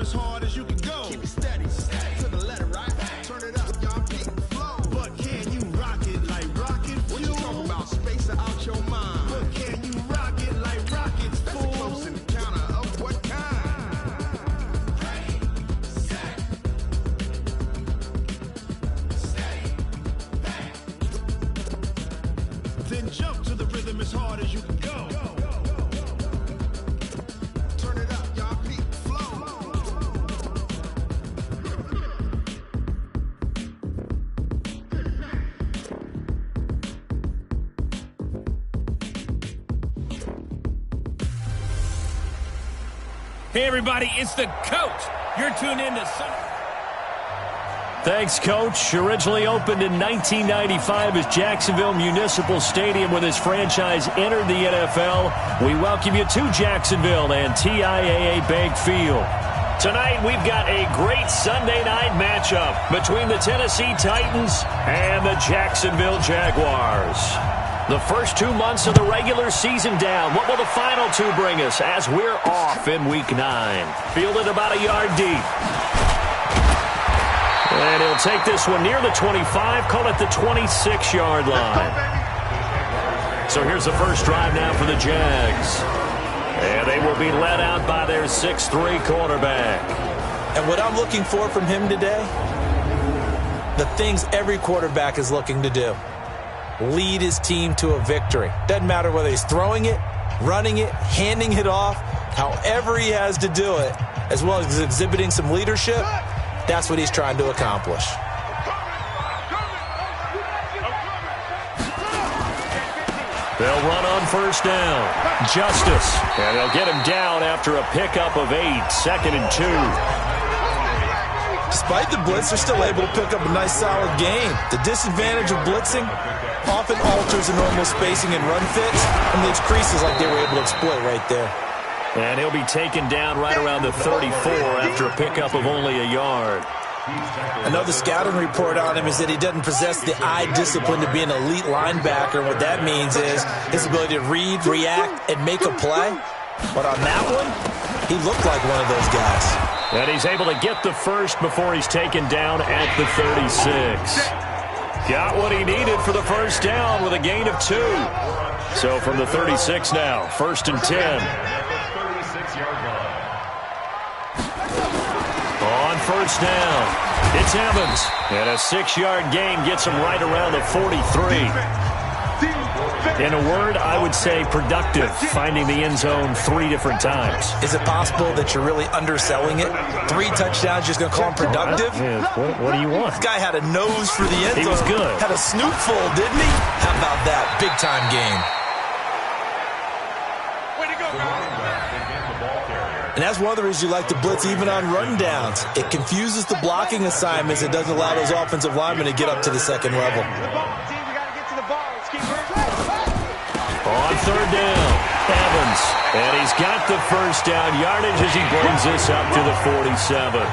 as hard as you can go. Keep it steady, to the letter, right? Turn it up, y'all keep flow. But can you rock it like rocket fuel? What you talking about? Space out your mind. But can you rock it like rockets, fool? That's a close encounter of what kind? Ready, set, steady, bang. Then jump to the rhythm as hard as you can go. Turn it up, y'all keep flow. Hey, everybody, it's the coach. You're tuned in to Sunday. Thanks, Coach. Originally opened in 1995 as Jacksonville Municipal Stadium when this franchise entered the NFL. We welcome you to Jacksonville and TIAA Bank Field. Tonight, we've got a great Sunday night matchup between the Tennessee Titans and the Jacksonville Jaguars. The first 2 months of the regular season down. What will the final two bring us as we're off in Week 9? Fielded about a yard deep. And he'll take this one near the 25, call it the 26-yard line. So here's the first drive now for the Jags. And they will be led out by their 6'3 quarterback. And what I'm looking for from him today, the things every quarterback is looking to do. Lead his team to a victory. Doesn't matter whether he's throwing it, running it, handing it off, however he has to do it, as well as exhibiting some leadership, that's what he's trying to accomplish. They'll run on first down. Justice. And they'll get him down after a pickup of 8, 2nd and 2. Despite the blitz, they're still able to pick up a nice solid gain. The disadvantage of blitzing often alters the normal spacing and run fits and leaves creases like they were able to exploit right there. And he'll be taken down right around the 34 after a pickup of only a yard. Another scouting report on him is that he doesn't possess the eye discipline to be an elite linebacker. What that means is his ability to read, react, and make a play. But on that one, he looked like one of those guys. And he's able to get the first before he's taken down at the 36. Got what he needed for the first down with a gain of 2. So from the 36 now, 1st and 10. On first down, it's Evans. And a 6-yard gain gets him right around the 43. In a word, I would say productive, finding the end zone 3 different times. Is it possible that you're really underselling it? 3 touchdowns, just going to call him productive? Yeah, what do you want? This guy had a nose for the end zone. He was good. Had a snoot full, didn't he? How about that? Big-time game. Way to go, And that's one of the reasons you like to blitz even on rundowns. It confuses the blocking assignments. It doesn't allow those offensive linemen to get up to the second level. On third down, Evans. And he's got the first down yardage as he brings this up to the 47.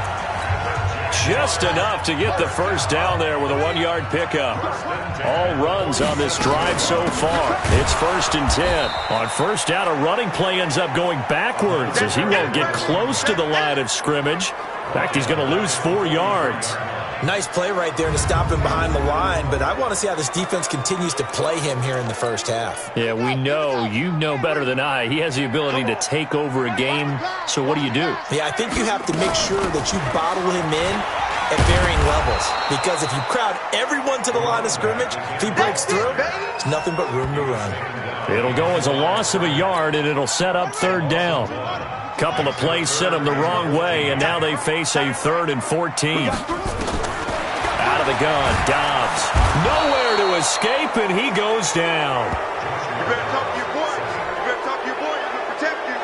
Just enough to get the first down there with a 1-yard pickup. All runs on this drive so far. It's 1st and 10. On first down, a running play ends up going backwards as he won't get close to the line of scrimmage. In fact, he's going to lose 4 yards. Nice play right there to stop him behind the line, but I want to see how this defense continues to play him here in the first half. Yeah, we know. You know better than I. He has the ability to take over a game, so what do? Yeah, I think you have to make sure that you bottle him in at varying levels, because if you crowd everyone to the line of scrimmage, if he breaks through, there's nothing but room to run. It'll go as a loss of a yard, and it'll set up third down. Couple of plays sent him the wrong way, and now they face a 3rd and 14. Out of the gun, Dobbs. Nowhere to escape, and he goes down. You better talk to your boy. You better talk to your boy. He's going to protect you.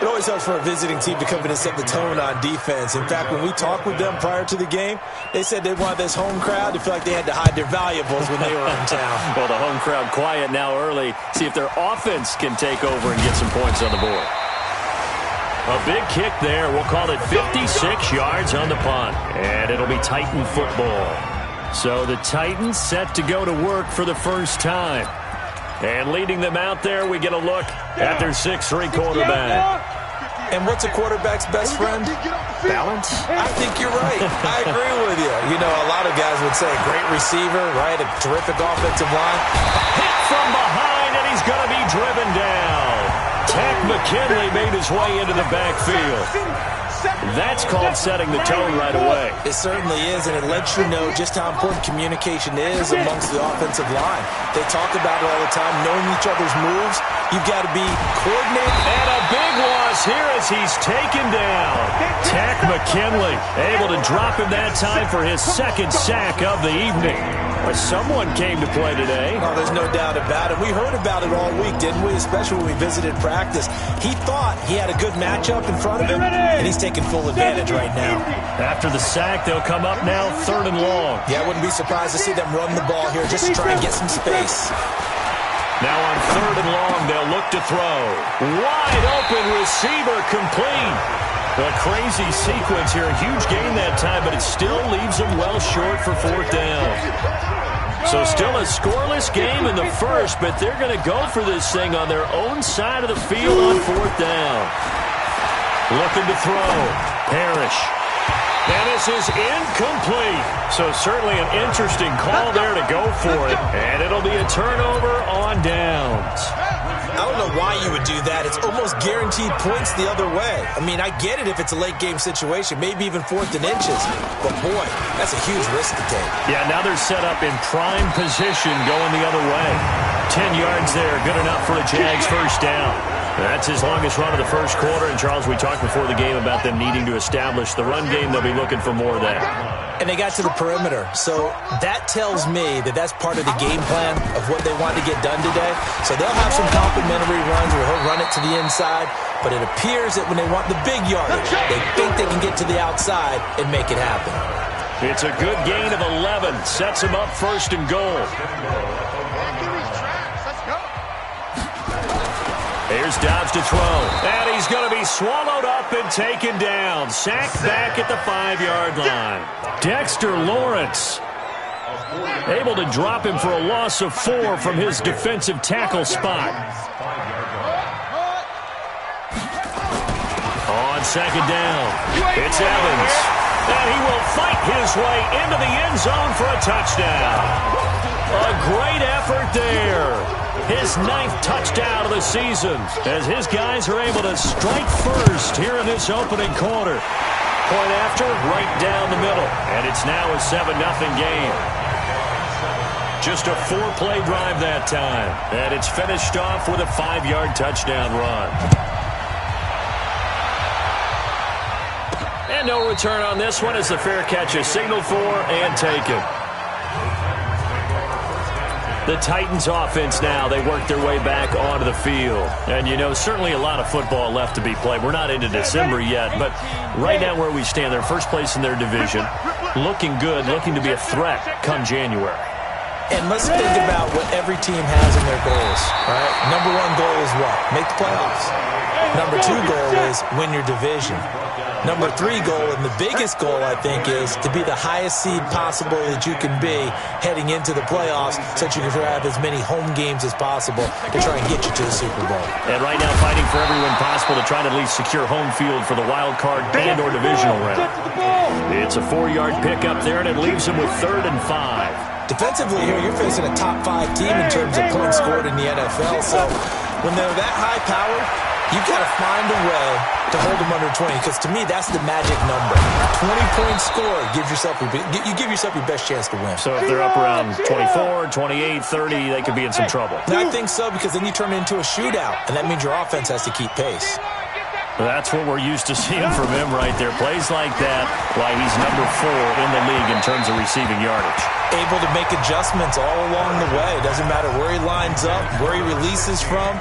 It always helps for a visiting team to come in and set the tone on defense. In fact, when we talked with them prior to the game, they said they wanted this home crowd to feel like they had to hide their valuables when they were in town. Well, the home crowd quiet now early. See if their offense can take over and get some points on the board. A big kick there. We'll call it 56 yards on the punt. And it'll be Titan football. So the Titans set to go to work for the first time. And leading them out there, we get a look at their 6'3 quarterback. And what's a quarterback's best friend? Balance? I think you're right. I agree with you. You know, a lot of guys would say a great receiver, right? A terrific offensive line. Hit from behind, and he's going to be driven down. Takk McKinley made his way into the backfield. That's called setting the tone right away. It certainly is, and it lets you know just how important communication is amongst the offensive line. They talk about it all the time, knowing each other's moves. You've got to be coordinated. And a big loss here as he's taken down. Takk McKinley able to drop him that time for his second sack of the evening. Someone came to play today. Oh, there's no doubt about it. We heard about it all week, didn't we? Especially when we visited practice. He thought he had a good matchup in front of him, and he's taking full advantage right now. After the sack, they'll come up now 3rd and long. Yeah, I wouldn't be surprised to see them run the ball here just to try and get some space. Now on 3rd and long, they'll look to throw. Wide open receiver complete. A crazy sequence here. A huge gain that time, but it still leaves them well short for 4th down. So still a scoreless game in the first, but they're going to go for this thing on their own side of the field on 4th down. Looking to throw. Parrish. And this is incomplete. So certainly an interesting call there to go for it. And it'll be a turnover on downs. I don't know why you would do that. It's almost guaranteed points the other way. I mean, I get it if it's a late game situation, maybe even 4th and inches. But boy, that's a huge risk to take. Yeah, now they're set up in prime position going the other way. 10 yards there, good enough for a Jags first down. That's his longest run of the first quarter. And, Charles, we talked before the game about them needing to establish the run game. They'll be looking for more of that. And they got to the perimeter. So that tells me that that's part of the game plan of what they want to get done today. So they'll have some complimentary runs where he'll run it to the inside. But it appears that when they want the big yardage, they think they can get to the outside and make it happen. It's a good gain of 11. Sets him up 1st and goal. Here's Dobbs to throw. And he's going to be swallowed up and taken down. Sacked back at the 5-yard line. Dexter Lawrence able to drop him for a loss of 4 from his defensive tackle spot. On 2nd down, it's Evans. And he will fight his way into the end zone for a touchdown. A great effort there. His 9th touchdown of the season as his guys are able to strike first here in this opening quarter. Point after, right down the middle. And it's now a 7-0 game. Just a 4-play drive that time. And it's finished off with a 5-yard touchdown run. And no return on this one as the fair catch is signaled for and taken. The Titans offense now, they work their way back onto the field. And, you know, certainly a lot of football left to be played. We're not into December yet, but right now where we stand, they're first place in their division. Looking good, looking to be a threat come January. And let's think about what every team has in their goals, right? Number 1 goal is what? Make the playoffs. Number 2 goal is win your division. Number 3 goal, and the biggest goal, I think, is to be the highest seed possible that you can be heading into the playoffs so that you can have as many home games as possible to try and get you to the Super Bowl. And right now fighting for every win possible to try to at least secure home field for the wild card and or divisional round. It's a 4-yard pickup there, and it leaves them with 3rd and 5. Defensively here, you're facing a top 5 team in terms of points scored in the NFL. So when they're that high powered, you've got to find a way to hold them under 20, because to me, that's the magic number. 20 points scored, you give yourself your best chance to win. So if they're up around 24, 28, 30, they could be in some trouble. And I think so, because then you turn it into a shootout, and that means your offense has to keep pace. That's what we're used to seeing from him right there. Plays like that, why he's number 4 in the league in terms of receiving yardage. Able to make adjustments all along the way. Doesn't matter where he lines up, where he releases from.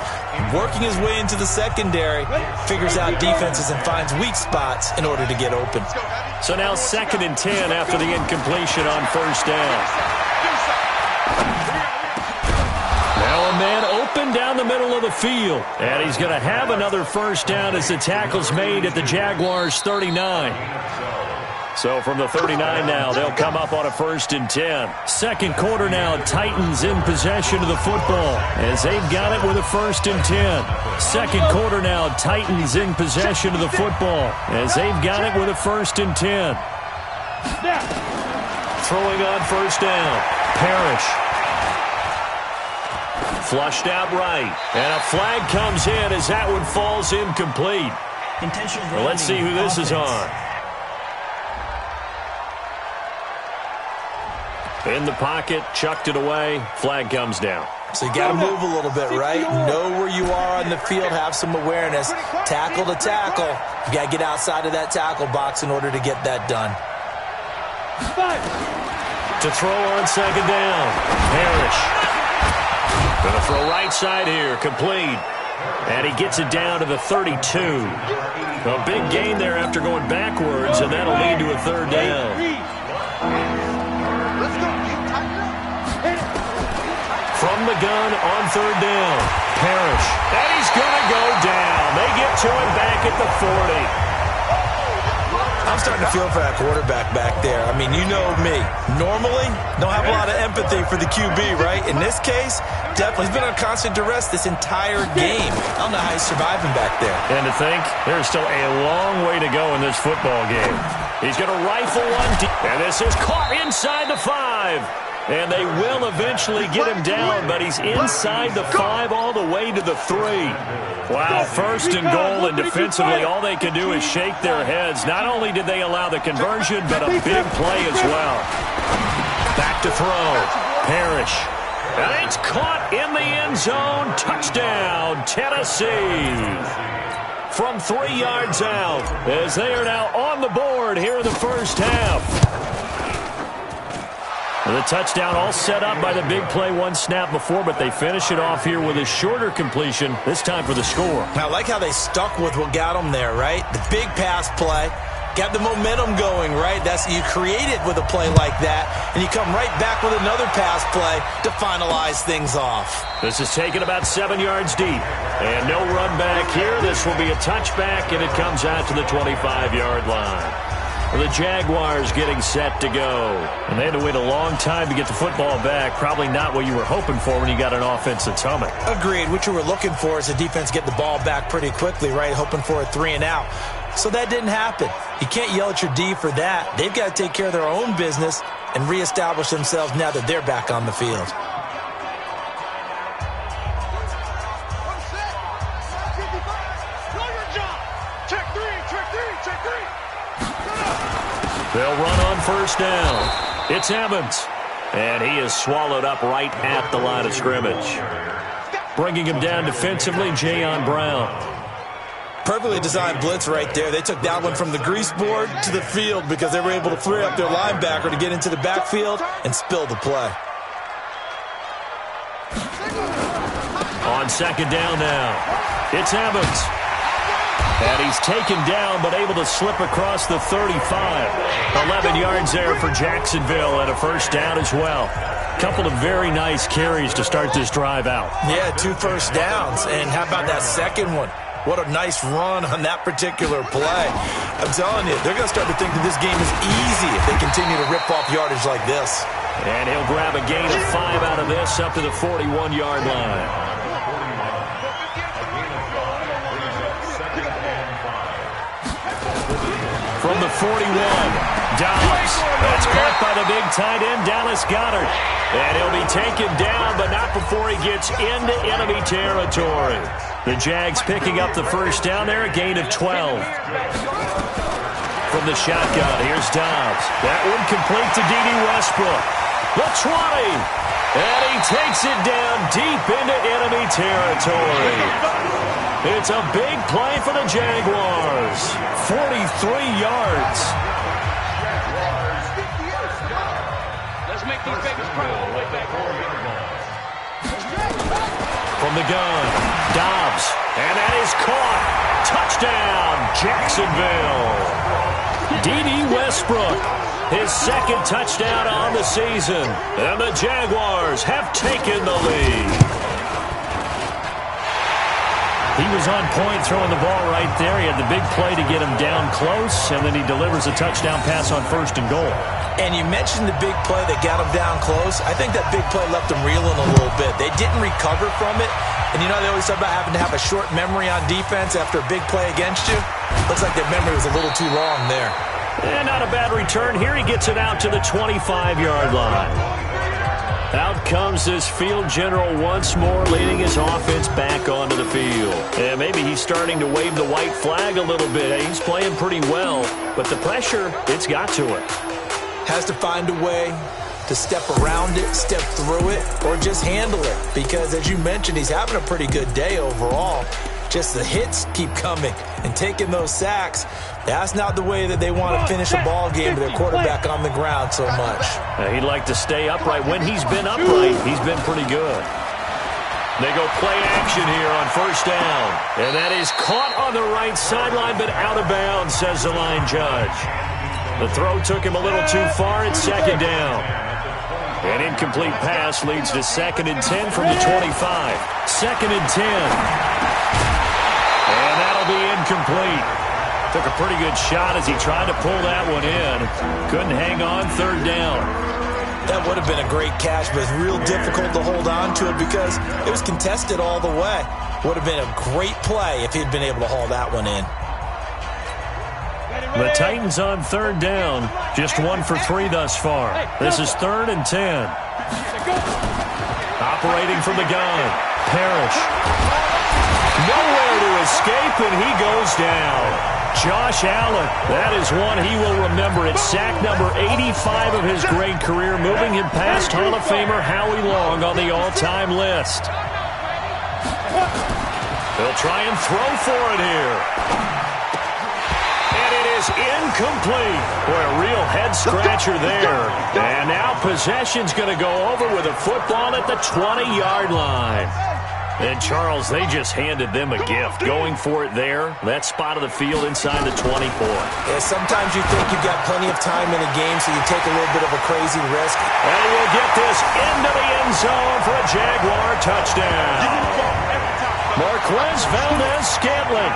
Working his way into the secondary, figures out defenses and finds weak spots in order to get open. So now 2nd and 10 after the incompletion on 1st down. Now a man open down the middle of the field. And he's going to have another 1st down as the tackle's made at the Jaguars' 39. So from the 39 now, they'll come up on a 1st and 10. Second quarter now, Titans in possession of the football as they've got it with a 1st and 10. Second quarter now, Titans in possession of the football as they've got it with a 1st and 10. Throwing on 1st down, Parrish. Flushed out right, and a flag comes in as that one falls incomplete. Well, let's see who this is on. In the pocket, chucked it away, flag comes down. So you got to move a little bit, right? Know where you are on the field, have some awareness. Tackle to tackle. You got to get outside of that tackle box in order to get that done. To throw on 2nd down, Parrish. Going to throw right side here, complete. And he gets it down to the 32. A big gain there after going backwards, and that'll lead to a 3rd down. From the gun on 3rd down, Parrish. And he's going to go down. They get to him back at the 40. I'm starting to feel for that quarterback back there. I mean, you know me. Normally, don't have a lot of empathy for the QB, right? In this case, definitely. He's been on constant duress this entire game. I don't know how he's surviving back there. And to think, there's still a long way to go in this football game. He's going to rifle one deep. And this is caught inside the 5. And they will eventually get him down, but he's inside the 5 all the way to the 3. Wow, 1st and goal, and defensively all they can do is shake their heads. Not only did they allow the conversion, but a big play as well. Back to throw. Parrish. And it's caught in the end zone. Touchdown, Tennessee. From 3 yards out, as they are now on the board here in the first half. The touchdown all set up by the big play 1 snap before, but they finish it off here with a shorter completion, this time for the score. I like how they stuck with what got them there, right? The big pass play, got the momentum going, right? That's you create it with a play like that, and you come right back with another pass play to finalize things off. This is taken about 7 yards deep, and no run back here. This will be a touchback, and it comes out to the 25-yard line. The Jaguars getting set to go. And they had to wait a long time to get the football back. Probably not what you were hoping for when you got an offense that's humming. Agreed. What you were looking for is the defense get the ball back pretty quickly, right? Hoping for a 3 and out. So that didn't happen. You can't yell at your D for that. They've got to take care of their own business and reestablish themselves now that they're back on the field. They'll run on 1st down. It's Evans. And he is swallowed up right at the line of scrimmage. Bringing him down defensively, Jayon Brown. Perfectly designed blitz right there. They took that one from the grease board to the field because they were able to free up their linebacker to get into the backfield and spill the play. On 2nd down now, it's Evans. And he's taken down, but able to slip across the 35. 11 yards there for Jacksonville and a 1st down as well. Couple of very nice carries to start this drive out. Yeah, 2 1st downs. And how about that second one? What a nice run on that particular play. I'm telling you, they're going to start to think that this game is easy if they continue to rip off yardage like this. And he'll grab a gain of 5 out of this up to the 41-yard line. From the 41, Dobbs. That's caught by the big tight end, Dallas Goedert. And he'll be taken down, but not before he gets into enemy territory. The Jags picking up the 1st down there, a gain of 12. From the shotgun, here's Dobbs. That one complete to D.D. Westbrook. The 20. And he takes it down deep into enemy territory. It's a big play for the Jaguars. 43 yards. Let's make these babies proud. From the gun, Dobbs. And that is caught. Touchdown, Jacksonville. D.D. Westbrook, his 2nd touchdown on the season. And the Jaguars have taken the lead. He was on point throwing the ball right there. He had the big play to get him down close, and then he delivers a touchdown pass on 1st and goal. And you mentioned the big play that got him down close. I think that big play left him reeling a little bit. They didn't recover from it. And you know, they always talk about having to have a short memory on defense after a big play against you. Looks like their memory was a little too long there. And not a bad return. Here he gets it out to the 25-yard line. Out comes this field general once more, leading his offense back onto the field. And maybe he's starting to wave the white flag a little bit. He's playing pretty well, but the pressure, it's got to it. Has to find a way to step around it, step through it, or just handle it. Because as you mentioned, he's having a pretty good day overall. Just the hits keep coming and taking those sacks. That's not the way that they want to finish a ball game with their quarterback on the ground so much. He'd like to stay upright. When he's been upright, he's been pretty good. They go play action here on 1st down. And that is caught on the right sideline, but out of bounds, says the line judge. The throw took him a little too far. It's 2nd down. An incomplete pass leads to 2nd and 10 from the 25. 2nd and 10. And that'll be incomplete. Took a pretty good shot as he tried to pull that one in. Couldn't hang on. 3rd down. That would have been a great catch, but it's real difficult to hold on to it because it was contested all the way. Would have been a great play if he'd been able to haul that one in. The Titans on 3rd down. Just 1 for 3 thus far. This is 3rd and 10. Operating from the gun. Parrish. Nowhere to escape, and he goes down. Josh Allen, that is one he will remember. It's sack number 85 of his great career, moving him past Hall of Famer Howie Long on the all-time list. They'll try and throw for it here. And it is incomplete. Boy, a real head-scratcher there. And now possession's going to go over with a football at the 20-yard line. And, Charles, they just handed them a gift. Going for it there, that spot of the field inside the 24. Yeah, sometimes you think you've got plenty of time in a game, so you take a little bit of a crazy risk. And we'll get this into the end zone for a Jaguar touchdown. Marquez Valdez-Scantling,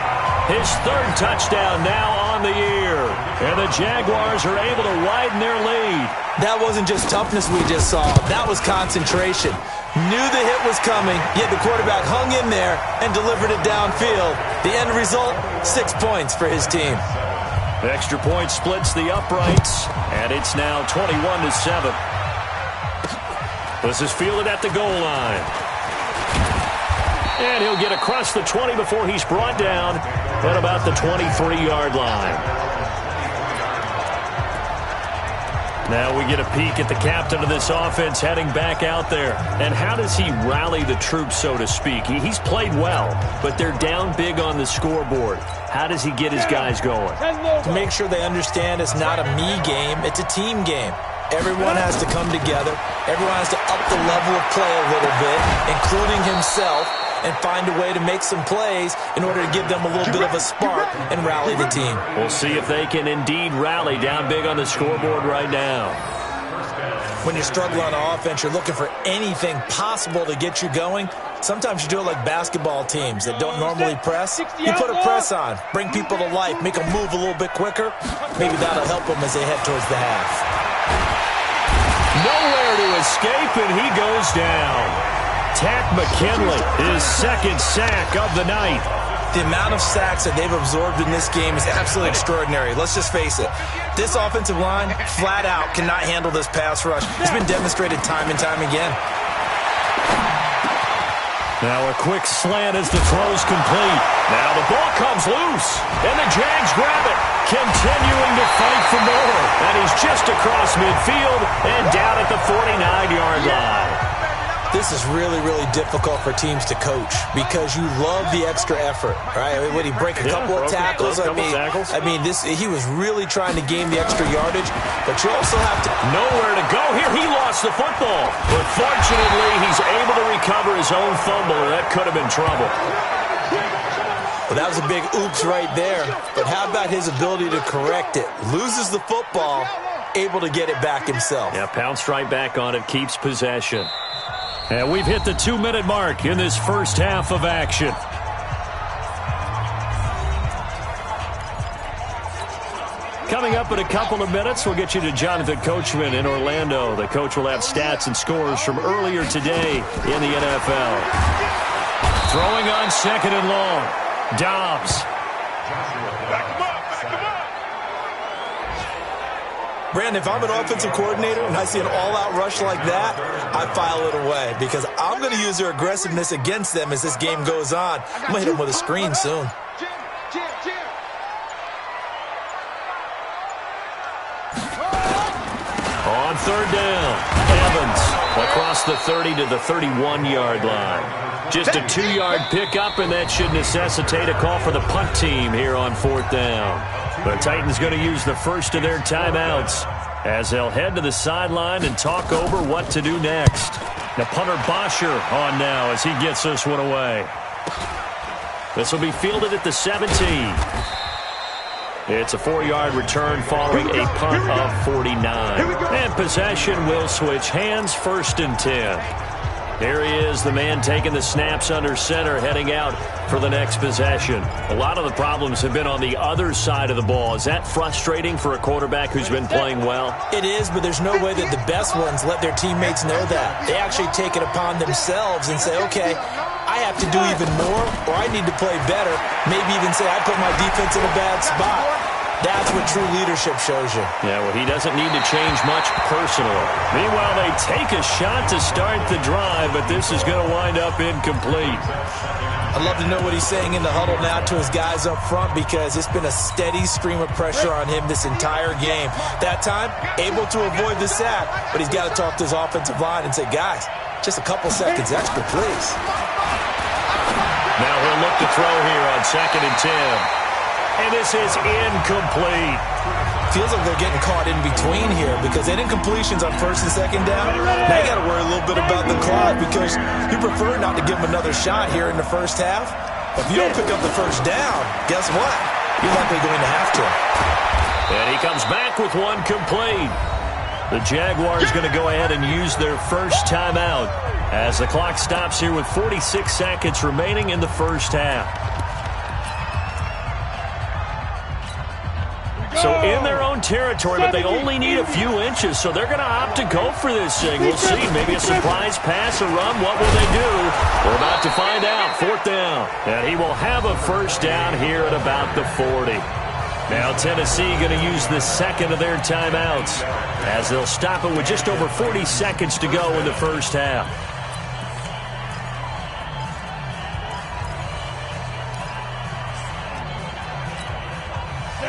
his 3rd touchdown now on the year. And the Jaguars are able to widen their lead. That wasn't just toughness we just saw. That was concentration. Knew the hit was coming, yet the quarterback hung in there and delivered it downfield. The end result, 6 points for his team. The extra point splits the uprights, and it's now 21-7. This is fielded at the goal line. And he'll get across the 20 before he's brought down at about the 23-yard line. Now we get a peek at the captain of this offense heading back out there. And how does he rally the troops, so to speak? He's played well, but they're down big on the scoreboard. How does he get his guys going? To make sure they understand it's not a me game, it's a team game. Everyone has to come together. Everyone has to up the level of play a little bit, including himself, and find a way to make some plays in order to give them a little bit of a spark and rally the team. We'll see if they can indeed rally down big on the scoreboard right now. When you struggle on offense, you're looking for anything possible to get you going. Sometimes you do it like basketball teams that don't normally press. You put a press on, bring people to life, make them move a little bit quicker. Maybe that'll help them as they head towards the half. Nowhere to escape, and he goes down. Tack McKinley, his 2nd sack of the night. The amount of sacks that they've absorbed in this game is absolutely extraordinary. Let's just face it. This offensive line, flat out, cannot handle this pass rush. It's been demonstrated time and time again. Now a quick slant as the throw's complete. Now the ball comes loose, and the Jags grab it, continuing to fight for more. And he's just across midfield and down at the 49-yard line. This is really, really difficult for teams to coach because you love the extra effort, right? I mean, would he break a couple of tackles? I mean, he was really trying to gain the extra yardage, but you also have to... Nowhere to go here. He lost the football, but fortunately, he's able to recover his own fumble, and that could have been trouble. Well, that was a big oops right there, but how about his ability to correct it? Loses the football, able to get it back himself. Yeah, pounced right back on it, keeps possession. And we've hit the 2-minute mark in this first half of action. Coming up in a couple of minutes, we'll get you to Jonathan Coachman in Orlando. The coach will have stats and scores from earlier today in the NFL. Throwing on second and long. Dobbs. Brandon, if I'm an offensive coordinator and I see an all-out rush like that, I file it away because I'm going to use their aggressiveness against them as this game goes on. I'm going to hit them with a screen soon. On third down, Evans across the 30 to the 31-yard line. Just a 2-yard pickup, and that should necessitate a call for the punt team here on fourth down. The Titans going to use the first of their timeouts as they'll head to the sideline and talk over what to do next. The punter Bosher on now as he gets this one away. This will be fielded at the 17. It's a 4-yard return following a punt of 49. And possession will switch hands, 1st and 10. Here he is, the man taking the snaps under center, heading out for the next possession. A lot of the problems have been on the other side of the ball. Is that frustrating for a quarterback who's been playing well? It is, but there's no way that the best ones let their teammates know that. They actually take it upon themselves and say, okay, I have to do even more, or I need to play better. Maybe even say I put my defense in a bad spot. That's what true leadership shows you. Yeah, well, he doesn't need to change much personally. Meanwhile, they take a shot to start the drive, but this is going to wind up incomplete. I'd love to know what he's saying in the huddle now to his guys up front because it's been a steady stream of pressure on him this entire game. That time, able to avoid the sack, but he's got to talk to his offensive line and say, guys, just a couple seconds extra, please. Now he'll look to throw here on 2nd and 10. And this is incomplete. Feels like they're getting caught in between here because any incompletions on 1st and 2nd down, now you got to worry a little bit about the clock because you prefer not to give them another shot here in the first half. If you don't pick up the first down, guess what? You're likely going to have to. And he comes back with one complete. The Jaguars going to go ahead and use their first timeout as the clock stops here with 46 seconds remaining in the first half. So in their own territory, but they only need a few inches, so they're going to opt to go for this thing. We'll see. Maybe a surprise pass or run. What will they do? We're about to find out. 4th down. And he will have a first down here at about the 40. Now Tennessee going to use the second of their timeouts as they'll stop it with just over 40 seconds to go in the first half.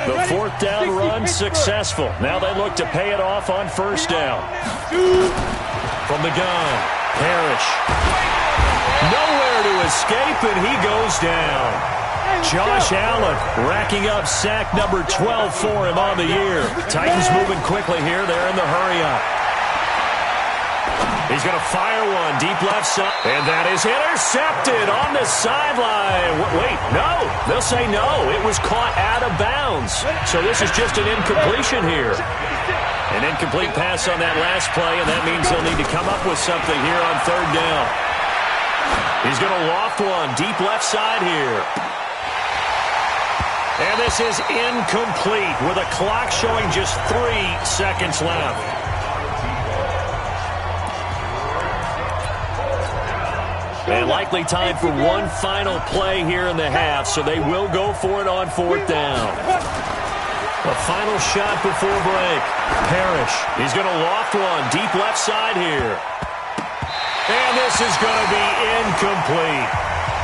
The 4th down run successful. Now they look to pay it off on 1st down. From the gun, Parrish. Nowhere to escape, and he goes down. Josh Allen racking up sack number 12 for him on the year. Titans moving quickly here. They're in the hurry-up. He's going to fire one deep left side. And that is intercepted on the sideline. Wait, no. They'll say no. It was caught out of bounds. So this is just an incompletion here. An incomplete pass on that last play, and that means they'll need to come up with something here on 3rd down. He's going to loft one deep left side here. And this is incomplete with a clock showing just 3 seconds left. And likely time for one final play here in the half, so they will go for it on 4th down. A final shot before break. Parrish, he's going to loft one deep left side here. And this is going to be incomplete.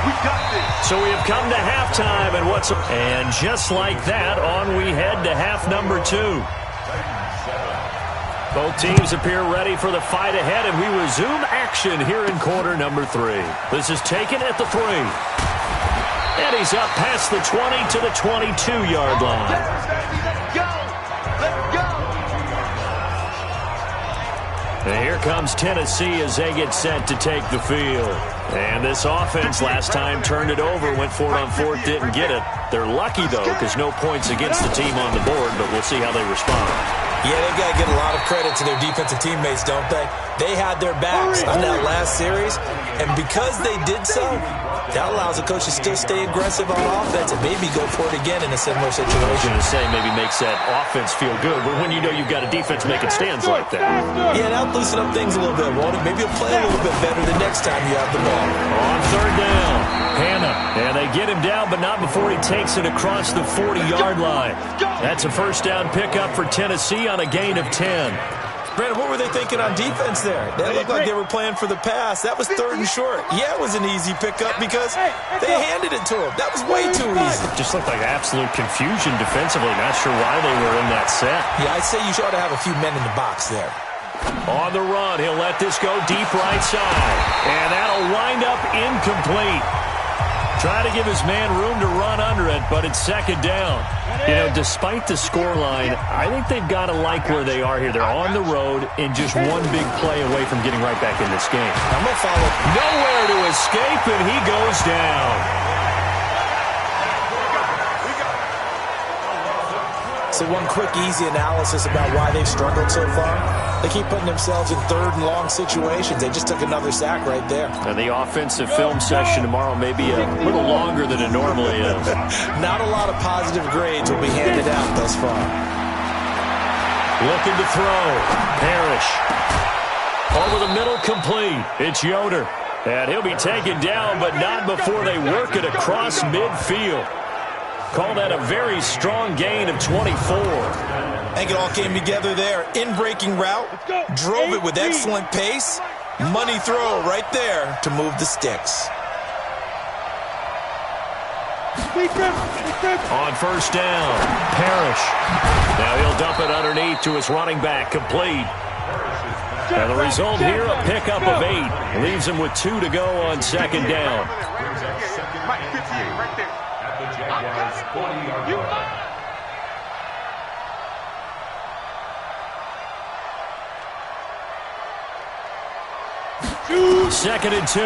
We got this. So we have come to halftime, and just like that, on we head to half number 2. Both teams appear ready for the fight ahead, and we resume action here in quarter number 3. This is taken at the 3. And he's up past the 20 to the 22-yard line. Let's go. And here comes Tennessee as they get set to take the field. And this offense last time turned it over, went for it on 4th, didn't get it. They're lucky, though, because no points against the team on the board, but we'll see how they respond. Yeah, they've got to get a lot of credit to their defensive teammates, don't they? They had their backs on that last series, and because they did so, That allows the coach to still stay aggressive on offense and maybe go for it again in a similar situation. I was going to say maybe makes that offense feel good, but when you know you've got a defense making stands like that. Yeah, that'll loosen up things a little bit, won't it? Maybe you'll play a little bit better the next time you have the ball. On third down, Hannah. And they get him down, but not before he takes it across the 40-yard line. That's a first down pickup for Tennessee on a gain of 10. Brandon, what were they thinking on defense there? They looked like they were playing for the pass. That was third and short. Yeah, it was an easy pickup because they handed it to him. That was way too easy. Just looked like absolute confusion defensively. Not sure why they were in that set. Yeah, I'd say you ought to have a few men in the box there. On the run, he'll let this go deep right side. And that'll wind up incomplete. Trying to give his man room to run under it, but it's second down. You know, despite the scoreline, I think they've got to like where they are here. They're on the road and just one big play away from getting right back in this game. I'm going to follow. Nowhere to escape, and he goes down. So one quick, easy analysis about why they've struggled so far. They keep putting themselves in third and long situations. They just took another sack right there. And the offensive film session tomorrow may be a little longer than it normally is. Not a lot of positive grades will be handed out thus far. Looking to throw. Parrish. Over the middle, complete. It's Yoder. And he'll be taken down, but not before they work it across midfield. Call that a very strong gain of 24. I think it all came together there. In-breaking route, drove it with excellent pace. Money throw right there to move the sticks. On first down, Parrish. Now he'll dump it underneath to his running back, complete. And the result here, a pickup of 8. Leaves him with 2 to go on second down. Second and 2. Steps,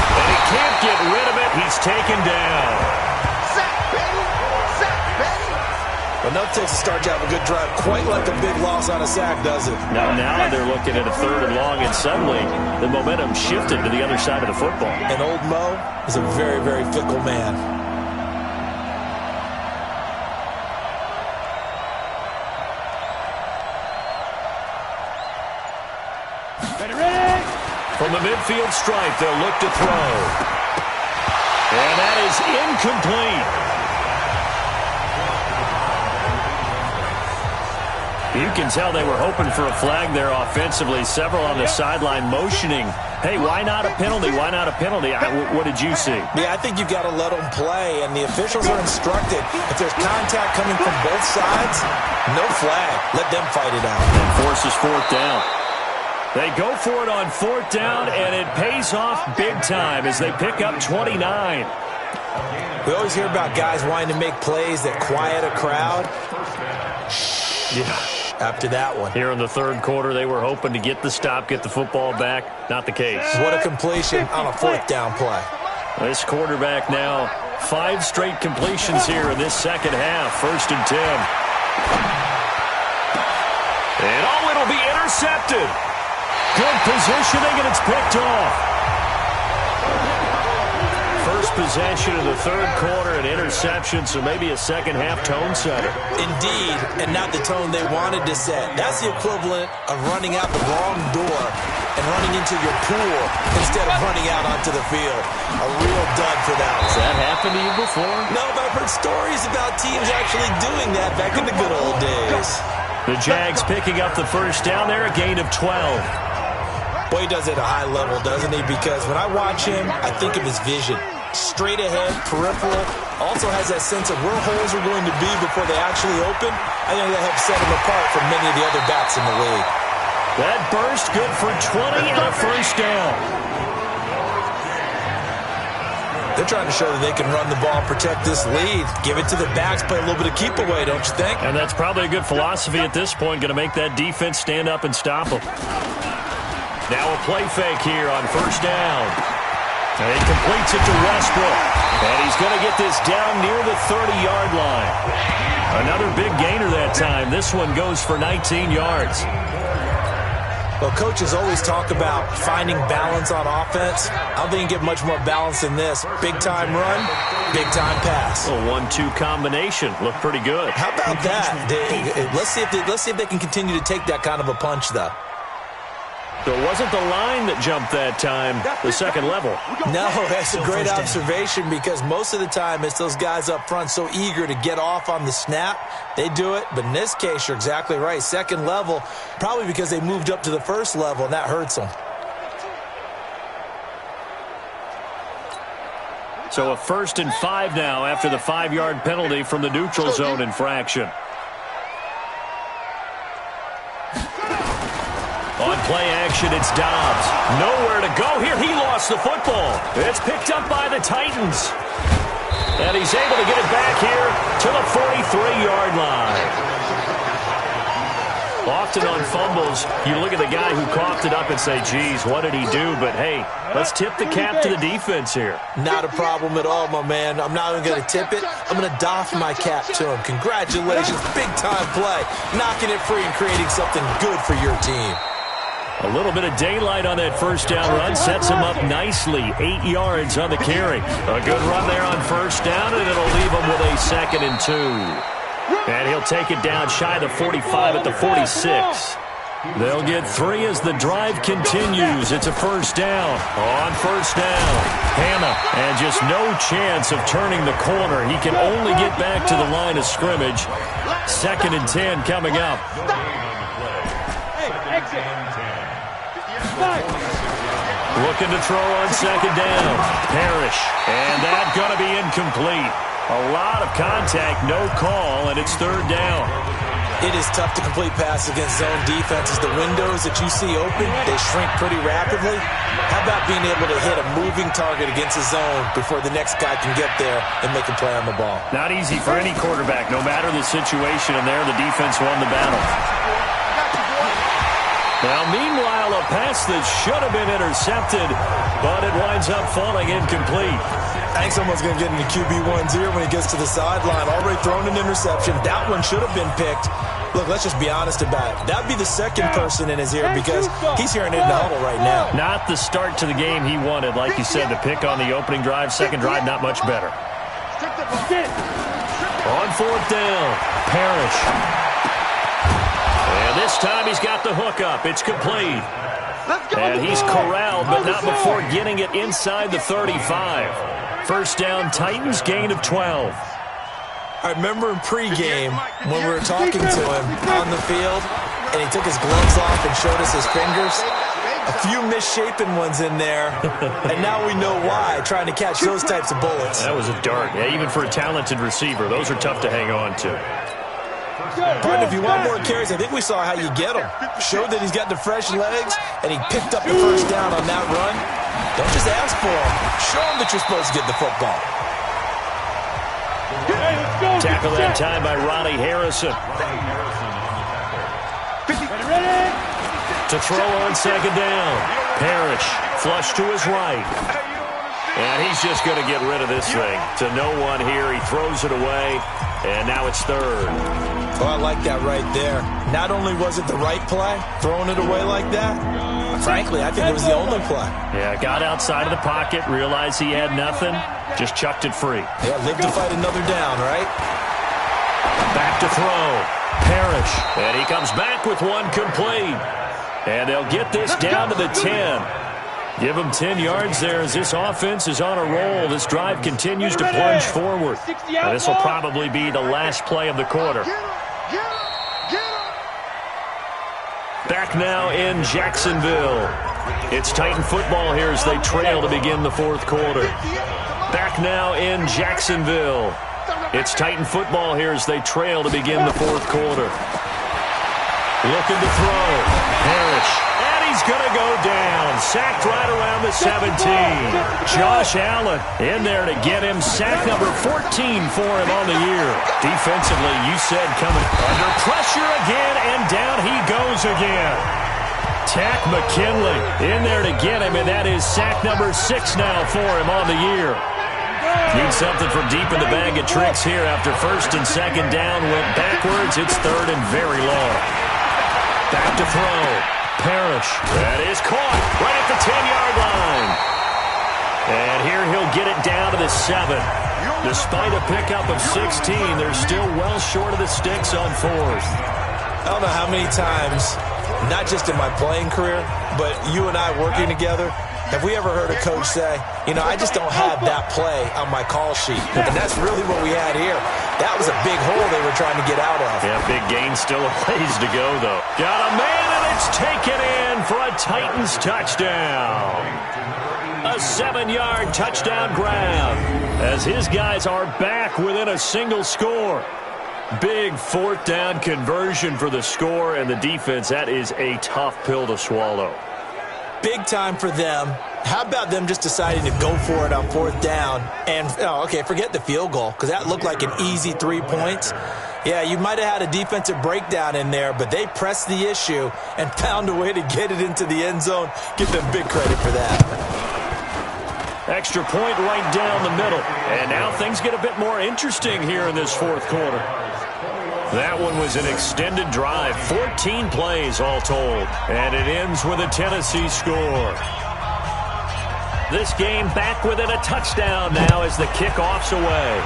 and he can't get rid of it. He's taken down. But that takes a start to have a good drive. Quite like a big loss on a sack, does it? Now they're looking at a third and long, and suddenly the momentum shifted to the other side of the football. And old Mo is a very, very fickle man. From the midfield stripe, they'll look to throw. And that is incomplete. You can tell they were hoping for a flag there offensively. Several on the sideline motioning. Hey, why not a penalty? Why not a penalty? What did you see? Yeah, I think you've got to let them play, and the officials are instructed. If there's contact coming from both sides, no flag. Let them fight it out. And forces fourth down. They go for it on fourth down, and it pays off big time as they pick up 29. We always hear about guys wanting to make plays that quiet a crowd. Yeah. After that one. Here in the third quarter, they were hoping to get the stop, get the football back. Not the case. What a completion on a fourth down play. This quarterback now 5 straight completions here in this second half. First and 10. And it'll be intercepted. Good positioning, and it's picked off. First possession of the third quarter, an interception, so maybe a second-half tone setter. Indeed, and not the tone they wanted to set. That's the equivalent of running out the wrong door and running into your pool instead of running out onto the field. A real dud for that one. Has that happened to you before? No, but I've heard stories about teams actually doing that back in the good old days. The Jags picking up the first down there, a gain of 12. Boy, he does it at a high level, doesn't he? Because when I watch him, I think of his vision. Straight ahead, peripheral. Also has that sense of where holes are going to be before they actually open. I think that helps set him apart from many of the other backs in the league. That burst good for 20 and a first down. They're trying to show that they can run the ball, protect this lead, give it to the backs, play a little bit of keep away, don't you think? And that's probably a good philosophy at this point, going to make that defense stand up and stop them. Now a play fake here on first down. And he completes it to Westbrook. And he's going to get this down near the 30-yard line. Another big gainer that time. This one goes for 19 yards. Well, coaches always talk about finding balance on offense. I don't think you get much more balance than this. Big-time run, big-time pass. A 1-2 combination. Looked pretty good. How about that? Let's see if they can continue to take that kind of a punch, though. So it wasn't the line that jumped that time, the second level. No, that's a great observation because most of the time it's those guys up front so eager to get off on the snap. They do it, but in this case, you're exactly right. Second level, probably because they moved up to the first level, and that hurts them. So a 1st and 5 now after the 5-yard penalty from the neutral zone infraction. On play action, it's Dobbs. Nowhere to go here. He lost the football. It's picked up by the Titans. And he's able to get it back here to the 43-yard line. Often on fumbles, you look at the guy who coughed it up and say, geez, what did he do? But, hey, let's tip the cap to the defense here. Not a problem at all, my man. I'm not even going to tip it. I'm going to doff my cap to him. Congratulations. Big-time play. Knocking it free and creating something good for your team. A little bit of daylight on that first down run sets him up nicely. 8 yards on the carry. A good run there on first down, and it'll leave him with a 2nd and 2. And he'll take it down shy of the 45 at the 46. They'll get 3 as the drive continues. It's a first down. On first down, Hannah, and just no chance of turning the corner. He can only get back to the line of scrimmage. 2nd and 10 coming up. Looking to throw on 2nd down. Parrish. And that's going to be incomplete. A lot of contact, no call, and it's 3rd down. It is tough to complete pass against zone defenses. The windows that you see open, they shrink pretty rapidly. How about being able to hit a moving target against a zone before the next guy can get there and make a play on the ball? Not easy for any quarterback, no matter the situation, and there the defense won the battle. Now, meanwhile, a pass that should have been intercepted, but it winds up falling incomplete. I think someone's going to get into QB1's ear when he gets to the sideline. Already thrown an interception. That one should have been picked. Look, let's just be honest about it. That would be the second person in his ear because he's hearing it in the huddle right now. Not the start to the game he wanted. Like you said, the pick on the opening drive, second drive, not much better. On 4th down, Parrish. And this time he's got the hook up. It's complete. And he's corralled, but not before getting it inside the 35. First down, Titans, gain of 12. I remember in pregame when we were talking to him on the field, and he took his gloves off and showed us his fingers. A few misshapen ones in there, and now we know why, trying to catch those types of bullets. That was a dart. Yeah, even for a talented receiver, those are tough to hang on to. Partner, if you want more carries, I think we saw how you get them. Showed that he's got the fresh legs, and he picked up the first down on that run. Don't just ask for him. Show him that you're supposed to get the football. Tackle that time by Ronnie Harrison. To throw on 2nd down. Parrish, flush to his right. And he's just going to get rid of this thing. To no one here. He throws it away. And now it's 3rd. Oh, I like that right there. Not only was it the right play, throwing it away like that, frankly, I think it was the only play. Yeah, got outside of the pocket, realized he had nothing, just chucked it free. Yeah, live to fight another down, right? Back to throw. Parrish. And he comes back with one complete. And they'll get this down to the 10. Give him 10 yards there as this offense is on a roll. This drive continues to plunge forward. And this will probably be the last play of the quarter. Back now in Jacksonville. It's Titan football here as they trail to begin the 4th quarter. Back now in Jacksonville. It's Titan football here as they trail to begin the 4th quarter. Looking to throw. Parrish. And he's going to go down. Sacked right around the 17. Josh Allen in there to get him. Sack number 14 for him on the year. Defensively, you said coming under pressure again, and down he goes again. Tack McKinley in there to get him, and that is sack number 6 now for him on the year. Need something from deep in the bag of tricks here after 1st and 2nd down. Went backwards. It's 3rd and very long. Back to throw. Parrish. That is caught right at the 10-yard line. And here he'll get it down to the 7. Despite a pickup of 16, they're still well short of the sticks on 4th. I don't know how many times, not just in my playing career, but you and I working together, have we ever heard a coach say, you know, I just don't have that play on my call sheet. And that's really what we had here. That was a big hole they were trying to get out of. Yeah, big gain, still a ways to go, though. Got a man, and it's taken in for a Titans touchdown. A 7-yard touchdown grab as his guys are back within a single score. Big 4th down conversion for the score, and the defense, that is a tough pill to swallow. Big time for them. How about them just deciding to go for it on 4th down? And, okay, forget the field goal, because that looked like an easy 3 points. Yeah, you might have had a defensive breakdown in there, but they pressed the issue and found a way to get it into the end zone. Give them big credit for that. Extra point right down the middle. And now things get a bit more interesting here in this 4th quarter. That one was an extended drive, 14 plays all told. And it ends with a Tennessee score. This game back within a touchdown now as the kickoff's away.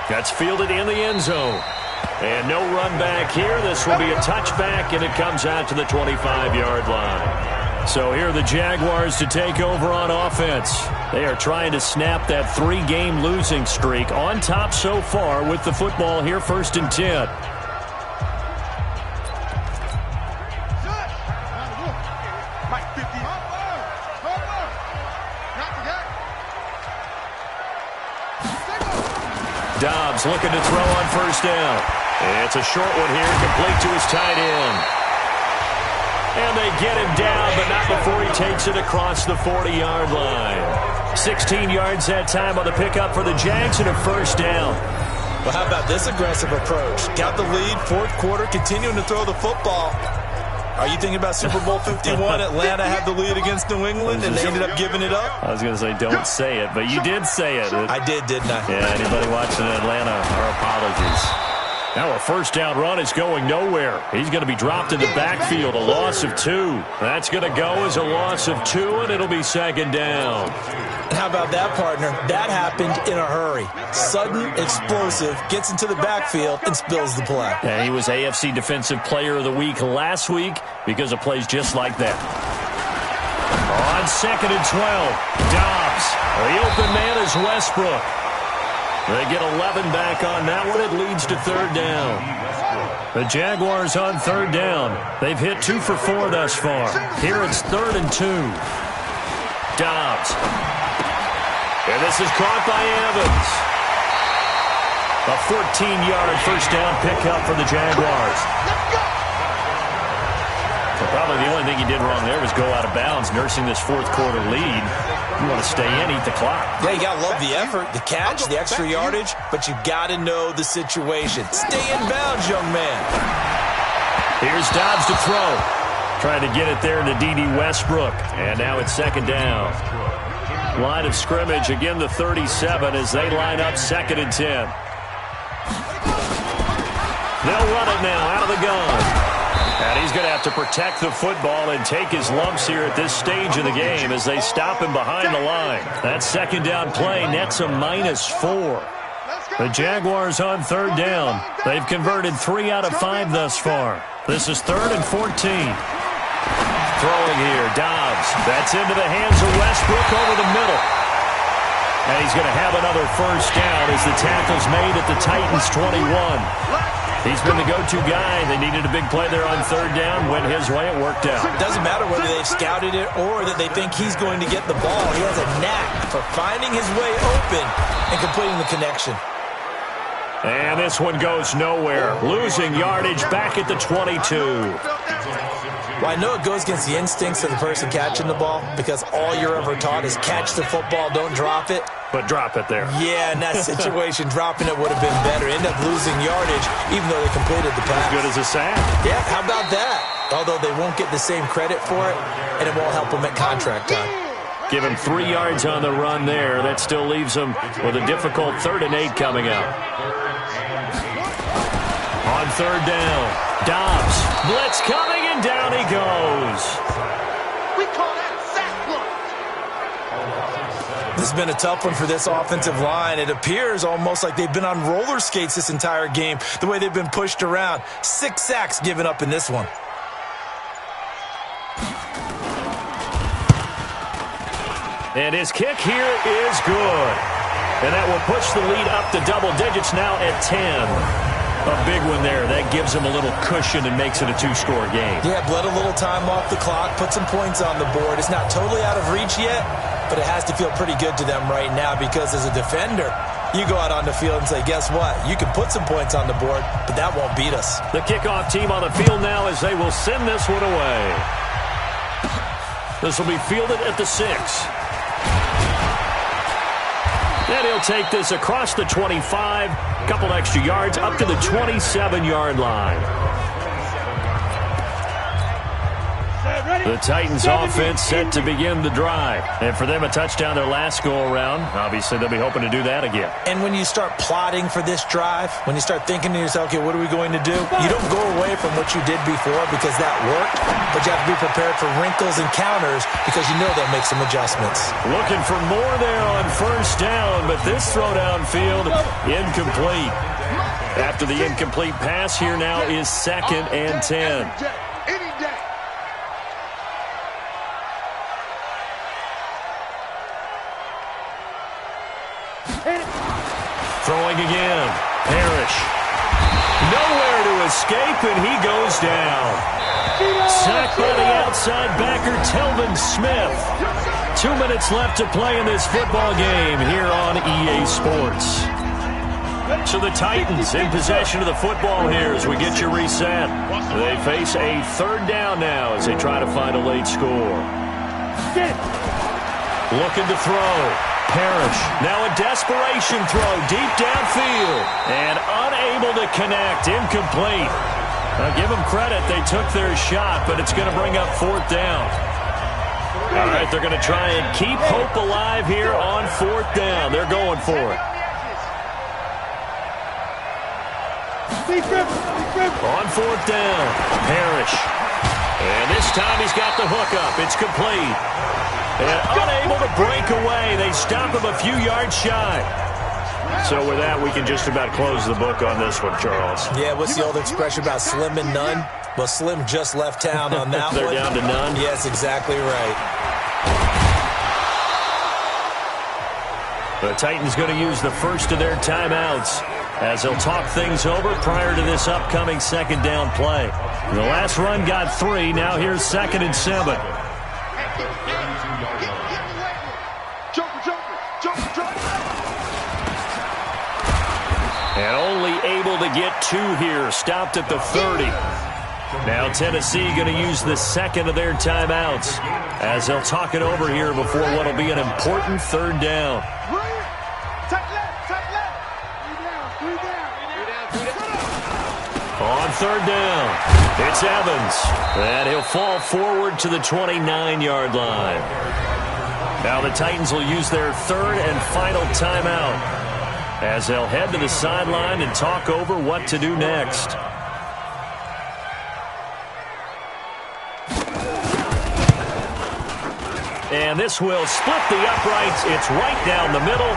That's fielded in the end zone. And no run back here. This will be a touchback, and it comes out to the 25-yard line. So here are the Jaguars to take over on offense. They are trying to snap that 3-game losing streak, on top so far with the football here, 1st and 10. Dobbs looking to throw on 1st down. It's a short one here, complete to his tight end. And they get him down, but not before he takes it across the 40-yard line. 16 yards that time on the pickup for the Jags and a 1st down. Well, how about this aggressive approach? Got the lead, 4th quarter, continuing to throw the football. Are you thinking about Super Bowl 51? Atlanta had the lead against New England, and they ended up giving it up? I was going to say, don't say it, but you did say it. I did, didn't I? Yeah, anybody watching Atlanta, our apologies. Now a 1st down run is going nowhere. He's going to be dropped in the backfield, a loss of 2. That's going to go as a loss of 2, and it'll be 2nd down. How about that, partner? That happened in a hurry. Sudden, explosive, gets into the backfield, and spills the play. Yeah, he was AFC Defensive Player of the Week last week because of plays just like that. On 2nd and 12, Dobbs. The open man is Westbrook. They get 11 back on that one. It leads to 3rd down. The Jaguars on 3rd down. They've hit 2 for 4 thus far. Here it's 3rd and 2. Dobbs. And this is caught by Evans. A 14-yard 1st down pickup for the Jaguars. Well, probably the only thing he did wrong there was go out of bounds, nursing this 4th quarter lead. You want to stay in, eat the clock. Yeah, you got to love the effort, the catch, the extra yardage, but you got to know the situation. Stay in bounds, young man. Here's Dobbs to throw. Trying to get it there to D.D. Westbrook. And now it's 2nd down. Line of scrimmage, again the 37 as they line up 2nd and 10. They'll run it now out of the gun. And he's going to have to protect the football and take his lumps here at this stage of the game as they stop him behind the line. That 2nd down play nets a -4. The Jaguars on 3rd down. They've converted 3 out of 5 thus far. This is 3rd and 14. Throwing here, Dobbs. That's into the hands of Westbrook over the middle. And he's going to have another 1st down as the tackle's made at the Titans' 21. He's been the go-to guy. They needed a big play there on 3rd down. Went his way. It worked out. It doesn't matter whether they've scouted it or that they think he's going to get the ball. He has a knack for finding his way open and completing the connection. And this one goes nowhere. Losing yardage back at the 22. Well, I know it goes against the instincts of the person catching the ball because all you're ever taught is catch the football, don't drop it. But drop it there. Yeah, in that situation, dropping it would have been better. End up losing yardage, even though they completed the pass. As good as a sack. Yeah, how about that? Although they won't get the same credit for it, and it won't help them at contract time. Give him 3 yards on the run there. That still leaves him with a difficult 3rd and 8 coming up. On third down, Dobbs, blitz coming, and down he goes. We call that sack block. This has been a tough one for this offensive line. It appears almost like they've been on roller skates this entire game, the way they've been pushed around. 6 sacks given up in this one. And his kick here is good. And that will push the lead up to double digits now at 10. A big one there. That gives him a little cushion and makes it a 2-score game. Yeah, bled a little time off the clock, put some points on the board. It's not totally out of reach yet, but it has to feel pretty good to them right now because as a defender, you go out on the field and say, guess what? You can put some points on the board, but that won't beat us. The kickoff team on the field now as they will send this one away. This will be fielded at the 6. And he'll take this across the 25, couple extra yards up to the 27-yard line. The Titans offense set to begin the drive. And for them, a touchdown their last go-around. Obviously, they'll be hoping to do that again. And when you start plotting for this drive, when you start thinking to yourself, okay, what are we going to do? You don't go away from what you did before because that worked, but you have to be prepared for wrinkles and counters because you know they'll make some adjustments. Looking for more there on first down, but this throw downfield incomplete. After the incomplete pass, here now is 2nd and 10. Throwing again. Parrish. Nowhere to escape, and he goes down. Sacked by the outside backer, Telvin Smith. 2 minutes left to play in this football game here on EA Sports. So the Titans in possession of the football here as we get you reset. They face a 3rd down now as they try to find a late score. Looking to throw. Parrish, now a desperation throw deep downfield, and unable to connect, incomplete. Now give them credit, they took their shot, but it's going to bring up 4th down. All right, they're going to try and keep hope alive here on 4th down. They're going for it. On 4th down, Parrish. And this time he's got the hook up. It's complete. And unable to break away. They stop him a few yards shy. So with that, we can just about close the book on this one, Charles. Yeah, what's the old expression about slim and none? Well, Slim just left town on that They're one. down to none? Yes, exactly right. The Titans going to use the first of their timeouts as they'll talk things over prior to this upcoming 2nd down play. The last run got 3. Now here's 2nd and 7. And only able to get 2 here. Stopped at the 30. Now Tennessee going to use the 2nd of their timeouts as they'll talk it over here before what will be an important 3rd down. On 3rd down, it's Evans. And he'll fall forward to the 29-yard line. Now the Titans will use their 3rd and final timeout as they'll head to the sideline and talk over what to do next. And this will split the uprights. It's right down the middle,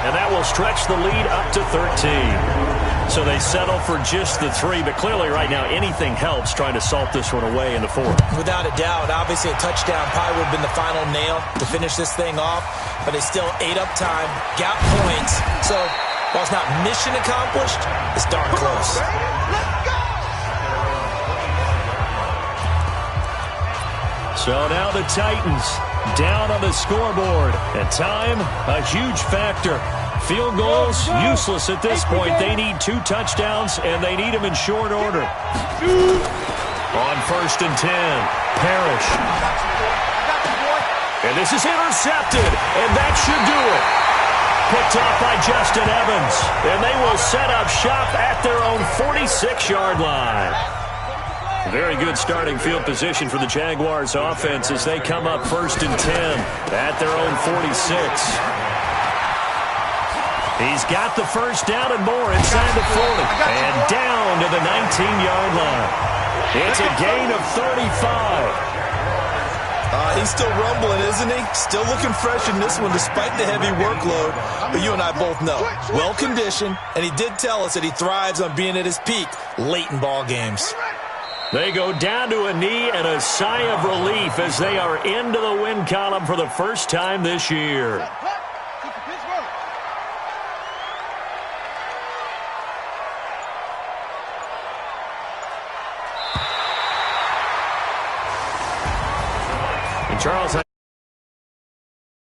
and that will stretch the lead up to 13. So they settle for just the 3, but clearly right now anything helps trying to salt this one away in the 4th. Without a doubt, obviously a touchdown probably would have been the final nail to finish this thing off, but they still ate up time, got points. So while it's not mission accomplished, it's darn close. So now the Titans down on the scoreboard, and time a huge factor. Field goals useless at this point. They need 2 touchdowns, and they need them in short order. On 1st and 10, Parrish. And this is intercepted, and that should do it. Picked off by Justin Evans, and they will set up shop at their own 46-yard line. Very good starting field position for the Jaguars offense as they come up 1st and 10 at their own 46. He's got the first down and more inside the 40. And down to the 19-yard line. It's a gain of 35. He's still rumbling, isn't he? Still looking fresh in this one despite the heavy workload. But you and I both know, well-conditioned, and he did tell us that he thrives on being at his peak late in ball games. They go down to a knee and a sigh of relief as they are into the win column for the first time this year. Charles,